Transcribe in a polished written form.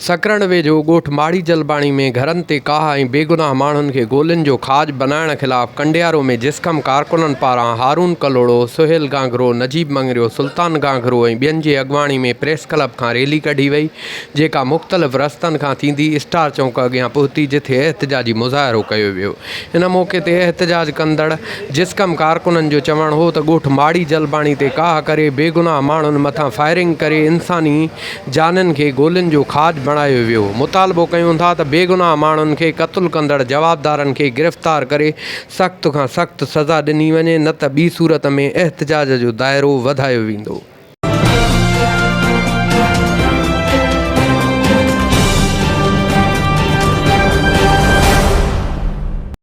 सकरण वेझो ॻोठ माड़ी जलबाणी में घरनि ते काह ऐं बेगुनाह माण्हुनि खे गोलियुनि जो खाज बनाइण ख़िलाफ़ कंडियारो में जिस्कम कारकुननि पारां हारून कलोड़ो, सुहेल गांगरो, नजीब मंगरियो, सुल्तान गांगरो ऐं ॿियनि जी अॻवाणी में प्रेस क्लब खां रैली कढी वई, जेका मुख़्तलिफ़ रस्तनि खां थींदी स्टार चौक अॻियां पहुती, जिथे एहतिजाजी मुज़ाहिरो कयो वियो। इन मौक़े ते एहतिजाज कंदड़ जिस्कम कारकुननि जो चवणु हो त ॻोठ माड़ी जलबाणी ते काह करे बेगुनाह माण्हुनि मथां फायरिंग करे इंसानी जाननि खे गोलियुनि जो खाज बणायो वियो। मुतालबो कयूं था त बेगुनाह माण्हुनि खे क़त्ल कंदड़ जवाबदारनि खे गिरफ़्तार करे सख़्त खां सख़्त सज़ा ॾिनी वञे, न त ॿी सूरत में एहतिजाज जो दाइरो वधायो वेंदो।